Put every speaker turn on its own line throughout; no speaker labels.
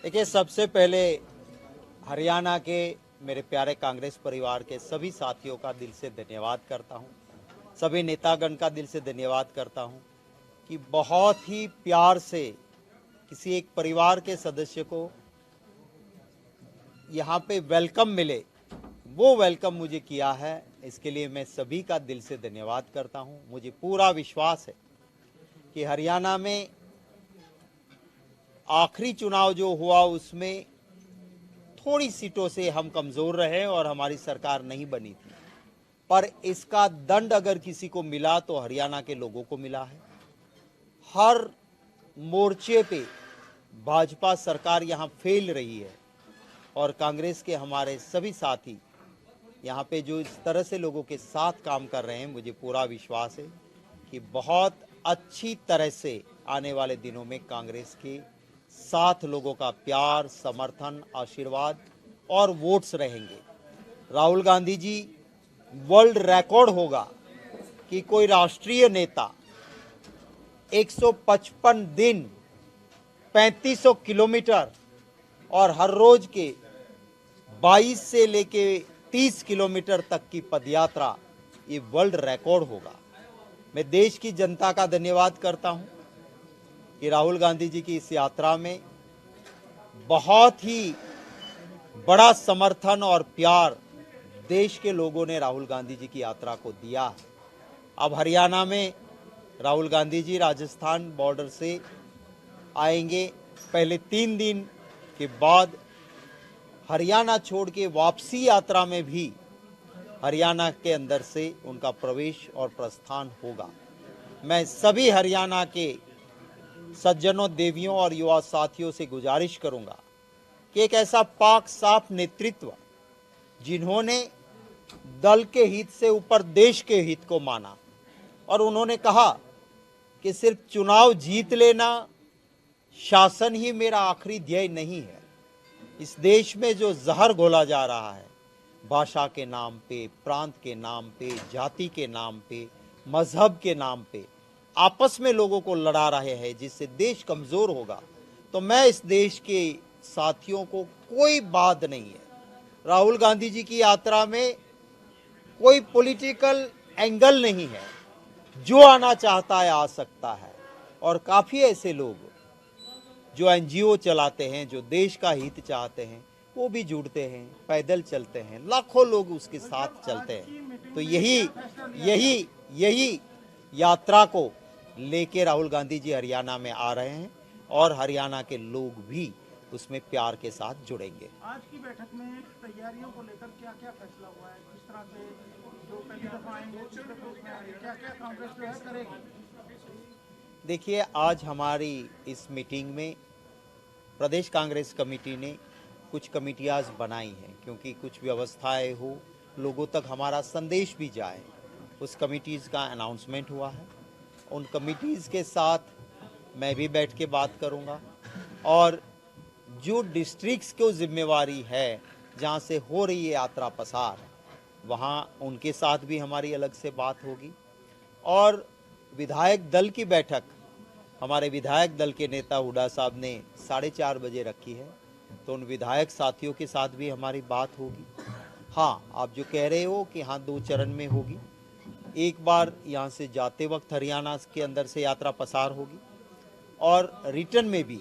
देखिए, सबसे पहले हरियाणा के मेरे प्यारे कांग्रेस परिवार के सभी साथियों का दिल से धन्यवाद करता हूं। सभी नेतागण का दिल से धन्यवाद करता हूं कि बहुत ही प्यार से किसी एक परिवार के सदस्य को यहां पे वेलकम मिले, वो वेलकम मुझे किया है। इसके लिए मैं सभी का दिल से धन्यवाद करता हूं। मुझे पूरा विश्वास है कि हरियाणा में आखिरी चुनाव जो हुआ उसमें थोड़ी सीटों से हम कमज़ोर रहे और हमारी सरकार नहीं बनी थी, पर इसका दंड अगर किसी को मिला तो हरियाणा के लोगों को मिला है। हर मोर्चे पे भाजपा सरकार यहाँ फेल रही है और कांग्रेस के हमारे सभी साथी यहाँ पे जो इस तरह से लोगों के साथ काम कर रहे हैं, मुझे पूरा विश्वास है कि बहुत अच्छी तरह से आने वाले दिनों में कांग्रेस के साथ लोगों का प्यार, समर्थन, आशीर्वाद और वोट्स रहेंगे। राहुल गांधी जी, वर्ल्ड रिकॉर्ड होगा कि कोई राष्ट्रीय नेता 155 दिन 3500 किलोमीटर और हर रोज के 22 से लेके 30 किलोमीटर तक की पदयात्रा, ये वर्ल्ड रिकॉर्ड होगा। मैं देश की जनता का धन्यवाद करता हूं कि राहुल गांधी जी की इस यात्रा में बहुत ही बड़ा समर्थन और प्यार देश के लोगों ने राहुल गांधी जी की यात्रा को दिया है। अब हरियाणा में राहुल गांधी जी राजस्थान बॉर्डर से आएंगे। पहले 3 दिन के बाद हरियाणा छोड़ के वापसी यात्रा में भी हरियाणा के अंदर से उनका प्रवेश और प्रस्थान होगा। मैं सभी हरियाणा के सज्जनों, देवियों और युवा साथियों से गुजारिश करूंगा कि एक ऐसा पाक साफ नेतृत्व जिन्होंने दल के हित से ऊपर देश के हित को माना और उन्होंने कहा कि सिर्फ चुनाव जीत लेना, शासन ही मेरा आखिरी ध्येय नहीं है। इस देश में जो जहर घोला जा रहा है, भाषा के नाम पे, प्रांत के नाम पे, जाति के नाम पे, मजहब के नाम पे आपस में लोगों को लड़ा रहे हैं, जिससे देश कमज़ोर होगा। तो मैं इस देश के साथियों को कोई बात नहीं है। राहुल गांधी जी की यात्रा में कोई पॉलिटिकल एंगल नहीं है। जो आना चाहता है आ सकता है और काफ़ी ऐसे लोग जो एनजीओ चलाते हैं, जो देश का हित चाहते हैं, वो भी जुड़ते हैं, पैदल चलते हैं, लाखों लोग उसके साथ चलते हैं। तो यही यात्रा को लेके राहुल गांधी जी हरियाणा में आ रहे हैं और हरियाणा के लोग भी उसमें प्यार के साथ जुड़ेंगे।
आज की बैठक में तैयारियों को लेकर क्या-क्या फैसला हुआ है? किस तरह से जो पहली दफा आएंगे, क्या-क्या कांग्रेस जो है करेगी?
देखिए, आज हमारी इस मीटिंग में प्रदेश कांग्रेस कमेटी ने कुछ कमेटियाँ बनाई हैं, क्योंकि कुछ व्यवस्थाएं हो, लोगों तक हमारा संदेश भी जाए। उस कमिटीज़ का अनाउंसमेंट हुआ है। उन कमिटीज़ के साथ मैं भी बैठ के बात करूंगा और जो डिस्ट्रिक्ट्स को जिम्मेवारी है, जहां से हो रही है यात्रा पसार, वहां उनके साथ भी हमारी अलग से बात होगी। और विधायक दल की बैठक हमारे विधायक दल के नेता हुड्डा साहब ने 4:30 बजे रखी है, तो उन विधायक साथियों के साथ भी हमारी बात होगी। हाँ, आप जो कह रहे हो कि हाँ 2 चरण में होगी, एक बार यहाँ से जाते वक्त हरियाणा के अंदर से यात्रा पसार होगी और रिटर्न में भी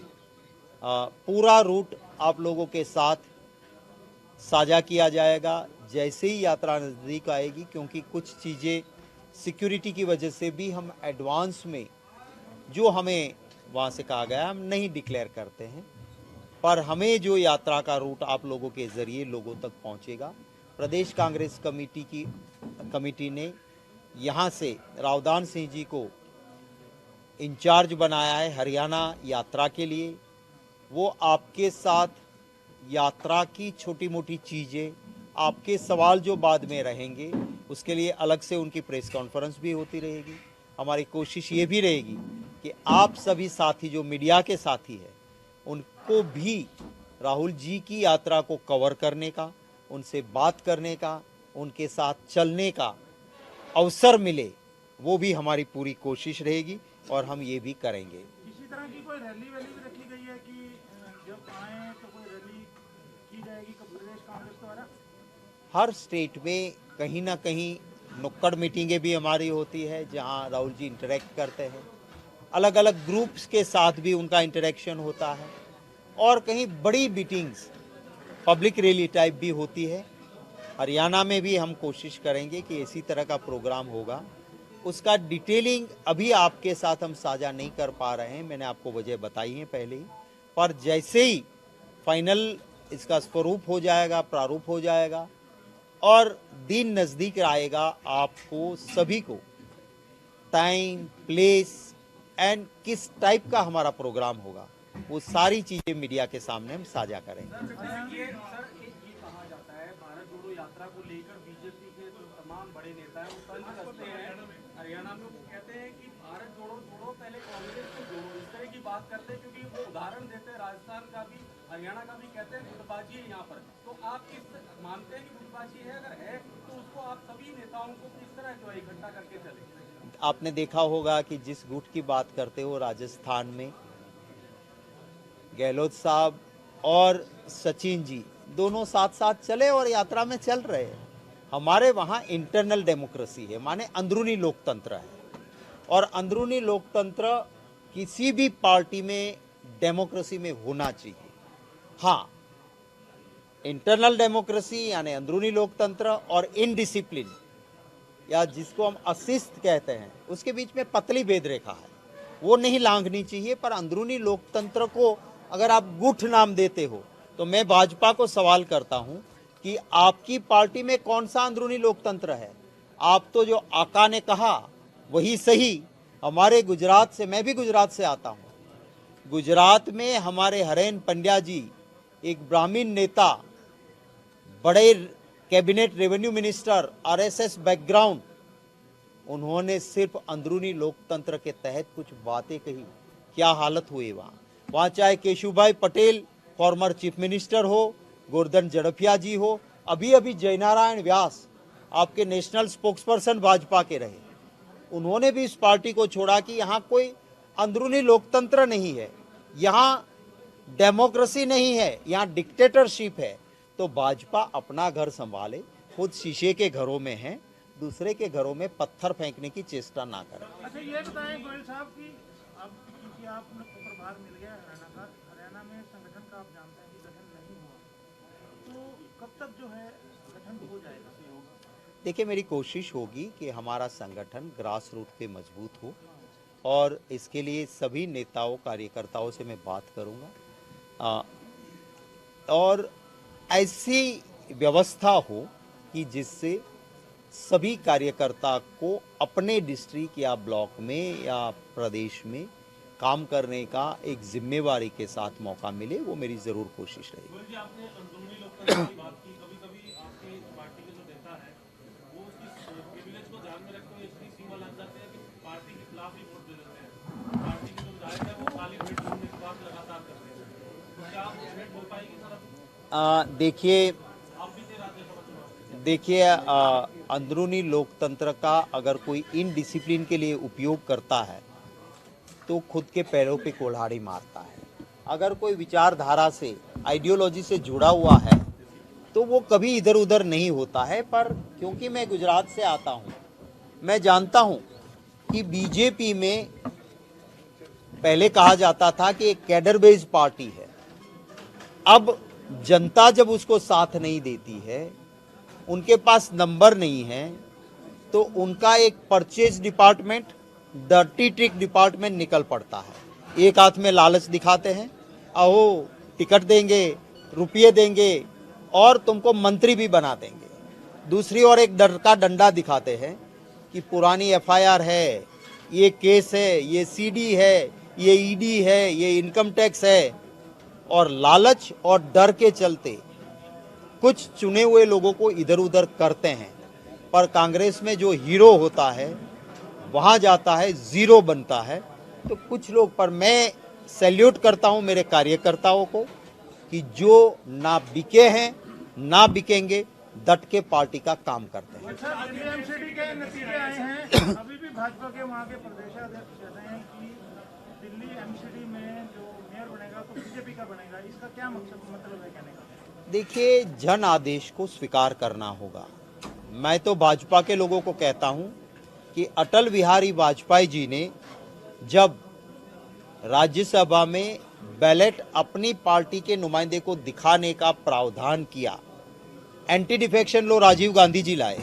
पूरा रूट आप लोगों के साथ साझा किया जाएगा जैसे ही यात्रा नज़दीक आएगी, क्योंकि कुछ चीज़ें सिक्योरिटी की वजह से भी हम एडवांस में जो हमें वहाँ से कहा गया हम नहीं डिक्लेयर करते हैं, पर हमें जो यात्रा का रूट आप लोगों के ज़रिए लोगों तक पहुँचेगा। प्रदेश कांग्रेस कमेटी ने यहाँ से रावदान सिंह जी को इंचार्ज बनाया है हरियाणा यात्रा के लिए। वो आपके साथ यात्रा की छोटी मोटी चीज़ें, आपके सवाल जो बाद में रहेंगे, उसके लिए अलग से उनकी प्रेस कॉन्फ्रेंस भी होती रहेगी। हमारी कोशिश ये भी रहेगी कि आप सभी साथी जो मीडिया के साथी हैं, उनको भी राहुल जी की यात्रा को कवर करने का, उनसे बात करने का, उनके साथ चलने का अवसर मिले, वो भी हमारी पूरी कोशिश रहेगी और हम ये भी करेंगे।
किसी तरह की कोई रैली वैली भी रखी गई है कि जब आए जाएगी प्रदेश कांग्रेस द्वारा?
हर स्टेट में कहीं ना कहीं नुक्कड़ मीटिंगें भी हमारी होती है जहां राहुल जी इंटरेक्ट करते हैं, अलग अलग ग्रुप्स के साथ भी उनका इंटरेक्शन होता है, और कहीं बड़ी मीटिंग्स पब्लिक रैली टाइप भी होती है। हरियाणा में भी हम कोशिश करेंगे कि इसी तरह का प्रोग्राम होगा। उसका डिटेलिंग अभी आपके साथ हम साझा नहीं कर पा रहे हैं, मैंने आपको वजह बताई है पहले ही, पर जैसे ही फाइनल इसका स्वरूप हो जाएगा, प्रारूप हो जाएगा और दिन नज़दीक आएगा, आपको सभी को टाइम, प्लेस एंड किस टाइप का हमारा प्रोग्राम होगा, वो सारी चीज़ें मीडिया के सामने हम साझा करेंगे।
ये कहा जाता है भारत जोड़ो यात्रा को लेकर बीजेपी के जो तमाम बड़े नेता हैं वो तंज कसते हैं हरियाणा में। वो कहते हैं कि भारत जोड़ो छोड़ो, पहले कांग्रेस को जोड़ो, इस तरह की बात करते हैं, क्योंकि वो उदाहरण देते हैं राजस्थान का भी, हरियाणा का भी, कहते हैं गुटबाजी है यहाँ पर। तो आप किस मानते हैं कि गुटबाजी है? अगर है तो उसको आप सभी नेताओं को किस तरह जो है इकट्ठा करके चले?
आपने देखा होगा कि जिस गुट की बात करते हो, राजस्थान में गहलोत साहब और सचिन जी दोनों साथ साथ चले और यात्रा में चल रहे हैं। हमारे वहाँ इंटरनल डेमोक्रेसी है, माने अंदरूनी लोकतंत्र है, और अंदरूनी लोकतंत्र किसी भी पार्टी में डेमोक्रेसी में होना चाहिए। हाँ, इंटरनल डेमोक्रेसी यानी अंदरूनी लोकतंत्र और इनडिसिप्लिन या जिसको हम अशिस्त कहते हैं, उसके बीच में पतली भेद रेखा है, वो नहीं लांघनी चाहिए। पर अंदरूनी लोकतंत्र को अगर आप गुट नाम देते हो, तो मैं भाजपा को सवाल करता हूं कि आपकी पार्टी में कौन सा अंदरूनी लोकतंत्र है? आप तो जो आका ने कहा वही सही। हमारे गुजरात से, मैं भी गुजरात से आता हूं, गुजरात में हमारे हरेन पंड्या जी एक ब्राह्मण नेता, बड़े cabinet revenue minister, RSS background, उन्होंने सिर्फ अंदरूनी लोकतंत्र के तहत कुछ बातें कही। क्या हालत हुई वहाँ चाहे Keshubhai Patel former chief minister हो, गोवर्धन झड़फिया जी हो, अभी अभी जयनारायण व्यास आपके नेशनल स्पोक्सपर्सन भाजपा के रहे, उन्होंने भी इस पार्टी को छोड़ा कि यहाँ कोई अंदरूनी लोकतंत्र नहीं है, यहाँ डेमोक्रेसी नहीं है, यहाँ डिक्टेटरशिप है। तो भाजपा अपना घर संभाले, खुद शीशे के घरों में है, दूसरे के घरों में पत्थर फेंकने की चेष्टा ना करें।
अच्छा, ये बताएं गोयल साहब कि अब क्योंकि आपको प्रभार मिल गया हरियाणा का, हरियाणा में संगठन का आप जानते हैं कि गठन नहीं हुआ, तो कब तक जो है गठन हो जाएगा?
देखिए, मेरी कोशिश होगी कि हमारा संगठन ग्रास रूट पे मजबूत हो, और इसके लिए सभी नेताओं, कार्यकर्ताओं से मैं बात करूंगा, और ऐसी व्यवस्था हो कि जिससे सभी कार्यकर्ता को अपने डिस्ट्रिक्ट या ब्लॉक में या प्रदेश में काम करने का एक जिम्मेवारी के साथ मौका मिले, वो मेरी जरूर कोशिश रहेगी।
आपने अंदरूनी लोकतंत्र की बात की, कभी-कभी आपके पार्टी के जो नेता है वो उसकी प्रिविलेज को ध्यान में रखते हुए इतनी सीमा लग जाते हैं कि पार्टी के खिलाफ ही वोट दे देते हैं। पार्टी के जो विधायक है वो खाली भेंट ढूंढने की बात लगातार करते हैं, तो क्या आप भेंट हो पाएगी सर?
देखिए, अंदरूनी लोकतंत्र का अगर कोई इनडिसिप्लिन के लिए उपयोग करता है तो खुद के पैरों पे कुल्हाड़ी मारता है। अगर कोई विचारधारा से, आइडियोलॉजी से जुड़ा हुआ है तो वो कभी इधर उधर नहीं होता है। पर क्योंकि मैं गुजरात से आता हूँ, मैं जानता हूँ कि बीजेपी में पहले कहा जाता था कि एक कैडर बेस्ड पार्टी है। अब जनता जब उसको साथ नहीं देती है, उनके पास नंबर नहीं है, तो उनका एक purchase department, dirty trick department निकल पड़ता है। एक हाथ में लालच दिखाते हैं, आओ टिकट देंगे, रुपये देंगे और तुमको मंत्री भी बना देंगे। दूसरी ओर एक डर का डंडा दिखाते हैं कि पुरानी एफआईआर है, ये केस है, ये सीडी है, ये ईडी है, ये इनकम टैक्स है, और लालच और डर के चलते कुछ चुने हुए लोगों को इधर उधर करते हैं। पर कांग्रेस में जो हीरो होता है वहां जाता है जीरो बनता है। तो कुछ लोग, पर मैं सैल्यूट करता हूं मेरे कार्यकर्ताओं को कि जो ना बिके हैं ना बिकेंगे, डट के पार्टी का काम करते हैं।
अच्छा, दिल्ली एमसीडी के नतीजे आए हैं, अभी भी भाजपा के वहाँ के प्रदेशाध्यक्ष कहते हैं कि दिल्ली एमसीडी में जो मेयर बनेगा तो बीजेपी का बनेगा, इसका क्या मतलब है कहने का?
देखिए, जन आदेश को स्वीकार करना होगा। मैं तो भाजपा के लोगों को कहता हूं कि अटल बिहारी वाजपेयी जी ने जब राज्यसभा में बैलेट अपनी पार्टी के नुमाइंदे को दिखाने का प्रावधान किया, anti defection law Rajiv Gandhi ji लाए।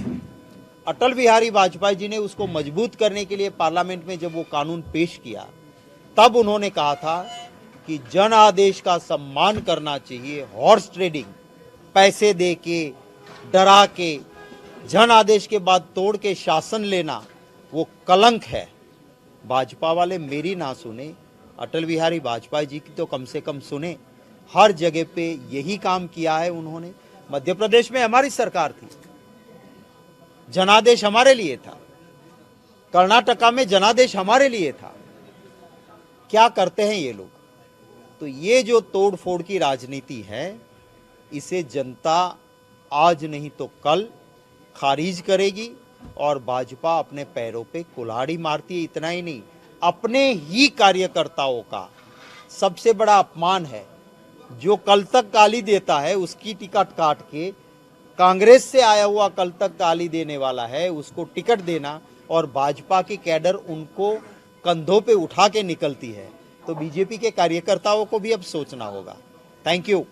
अटल बिहारी वाजपेयी जी ने उसको मजबूत करने के लिए पार्लियामेंट में जब वो कानून पेश किया, तब उन्होंने कहा था कि जन आदेश का सम्मान करना चाहिए। हॉर्स ट्रेडिंग, पैसे दे के, डरा के, जन आदेश के बाद तोड़ के शासन लेना, वो कलंक है। भाजपा वाले मेरी ना सुने, अटल बिहारी वाजपेयी जी की तो कम से कम सुने। हर जगह पे यही काम किया है उन्होंने। मध्य प्रदेश में हमारी सरकार थी, जनादेश हमारे लिए था। कर्नाटका में जनादेश हमारे लिए था। क्या करते हैं ये लोग? तो ये जो तोड़ फोड़ की राजनीति है, इसे जनता आज नहीं तो कल खारिज करेगी और भाजपा अपने पैरों पे कुल्हाड़ी मारती है। इतना ही नहीं, अपने ही कार्यकर्ताओं का सबसे बड़ा अपमान है। जो कल तक गाली देता है, उसकी टिकट काट के कांग्रेस से आया हुआ कल तक गाली देने वाला है, उसको टिकट देना, और भाजपा की कैडर उनको कंधों पे उठा के निकलती है। तो बीजेपी के कार्यकर्ताओं को भी अब सोचना होगा। Thank you.